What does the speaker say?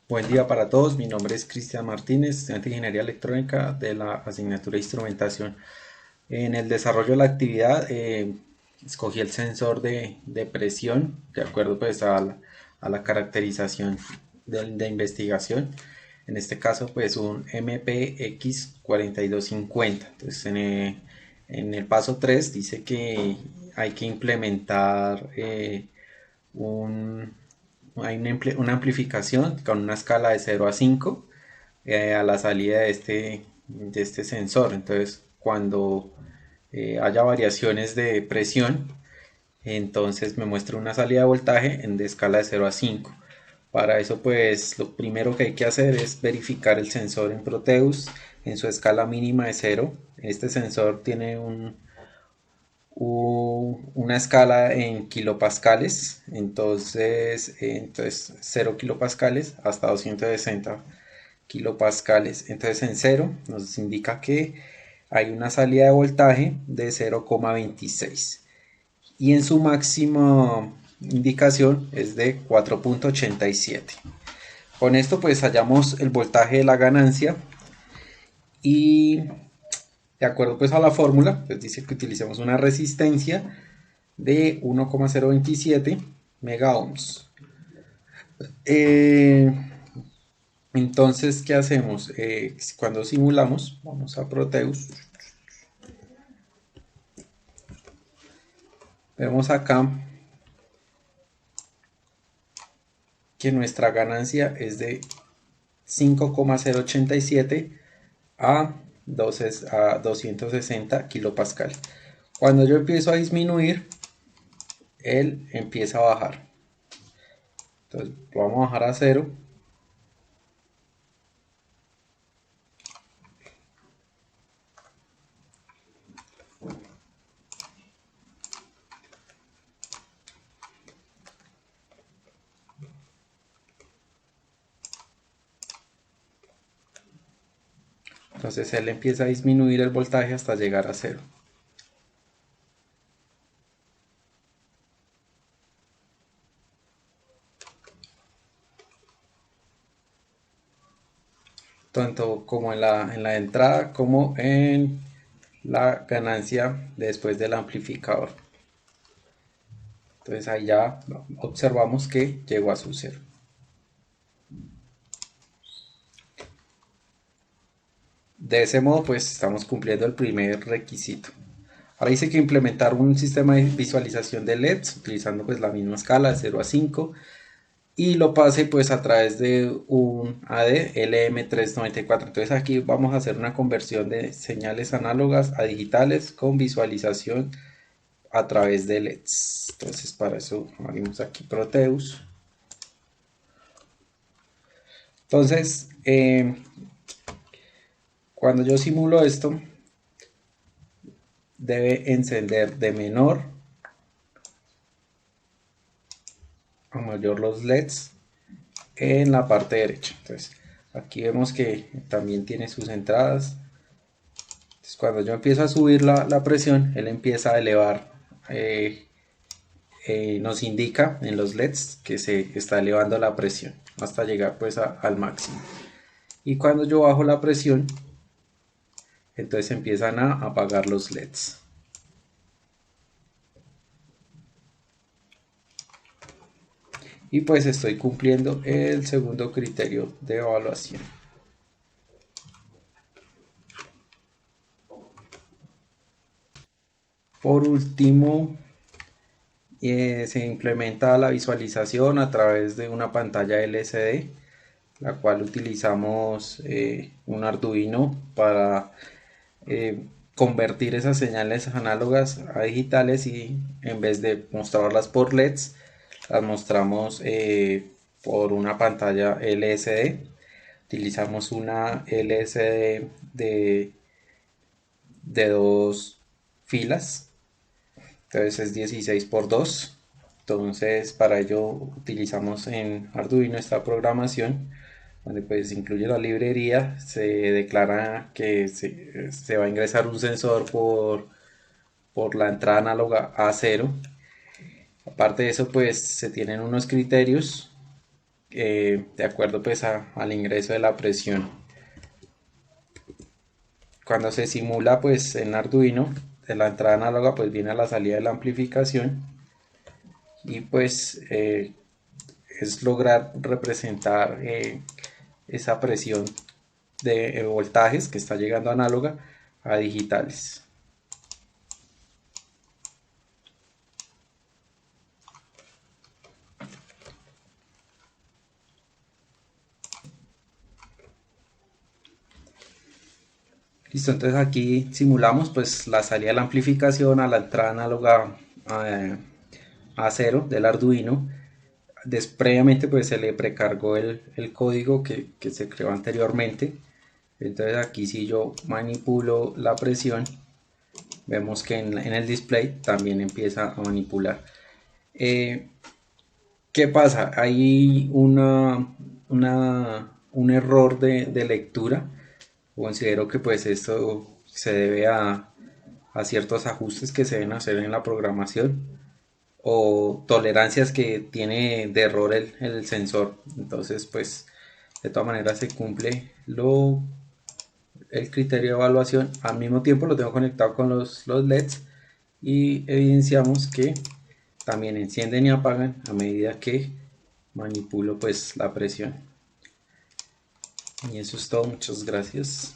Buen día para todos, mi nombre es Cristian Martínez, estudiante de Ingeniería Electrónica de la asignatura de Instrumentación. En el desarrollo de la actividad escogí el sensor de presión de acuerdo pues a la caracterización de investigación. En este caso pues un MPX 4250. Entonces en el paso 3 dice que hay que implementar un hay una amplificación con una escala de 0 a 5 a la salida de este sensor. Entonces, cuando haya variaciones de presión, entonces me muestra una salida de voltaje en de escala de 0 a 5. Para eso, pues lo primero que hay que hacer es verificar el sensor en Proteus en su escala mínima de 0. Este sensor tiene una escala en kilopascales, entonces 0 kilopascales hasta 260 kilopascales. Entonces en 0 nos indica que hay una salida de voltaje de 0,26 y en su máxima indicación es de 4,87. Con esto pues hallamos el voltaje de la ganancia y de acuerdo pues a la fórmula, pues dice que utilicemos una resistencia de 1,027 mega ohms. Entonces, ¿qué hacemos? Cuando simulamos, vamos a Proteus, vemos acá que nuestra ganancia es de 5,087 a 260 kilopascal. Cuando yo empiezo a disminuir, él empieza a bajar. Entonces, lo vamos a bajar a 0. Entonces él empieza a disminuir el voltaje hasta llegar a 0. Tanto como en la entrada como en la ganancia después del amplificador. Entonces ahí ya observamos que llegó a su 0. De ese modo pues estamos cumpliendo el primer requisito. Ahora dice que implementar un sistema de visualización de LEDs utilizando pues la misma escala de 0 a 5 y lo pase pues a través de un AD LM394. Entonces aquí vamos a hacer una conversión de señales análogas a digitales con visualización a través de LEDs. Entonces para eso abrimos aquí Proteus. Entonces cuando yo simulo esto debe encender de menor a mayor los LEDs en la parte derecha. Entonces aquí vemos que también tiene sus entradas. Entonces, cuando yo empiezo a subir la presión, él empieza a elevar, nos indica en los LEDs que se está elevando la presión hasta llegar pues al máximo. Y cuando yo bajo la presión, entonces empiezan a apagar los LEDs. Y pues estoy cumpliendo el segundo criterio de evaluación. Por último, se implementa la visualización a través de una pantalla LCD, la cual utilizamos un Arduino para convertir esas señales análogas a digitales y en vez de mostrarlas por LEDs, las mostramos por una pantalla LCD. Utilizamos una LCD de dos filas, entonces es 16 por 2. Entonces para ello utilizamos en Arduino esta programación donde pues incluye la librería. Se declara que se va a ingresar un sensor por la entrada análoga A0. Aparte de eso pues se tienen unos criterios de acuerdo pues al ingreso de la presión. Cuando se simula pues en Arduino, de la entrada análoga pues viene a la salida de la amplificación y pues es lograr representar esa presión de voltajes que está llegando análoga a digitales. Listo, entonces aquí simulamos pues la salida de la amplificación a la entrada análoga a 0 del Arduino. Previamente pues se le precargó el código que se creó anteriormente. Entonces aquí si yo manipulo la presión, vemos que en el display también empieza a manipular. ¿Qué pasa? Hay un error de lectura. Considero que pues esto se debe a ciertos ajustes que se deben hacer en la programación o tolerancias que tiene de error el sensor. Entonces pues de todas maneras se cumple el criterio de evaluación. Al mismo tiempo lo tengo conectado con los LEDs y evidenciamos que también encienden y apagan a medida que manipulo pues la presión. Y eso es todo, muchas gracias.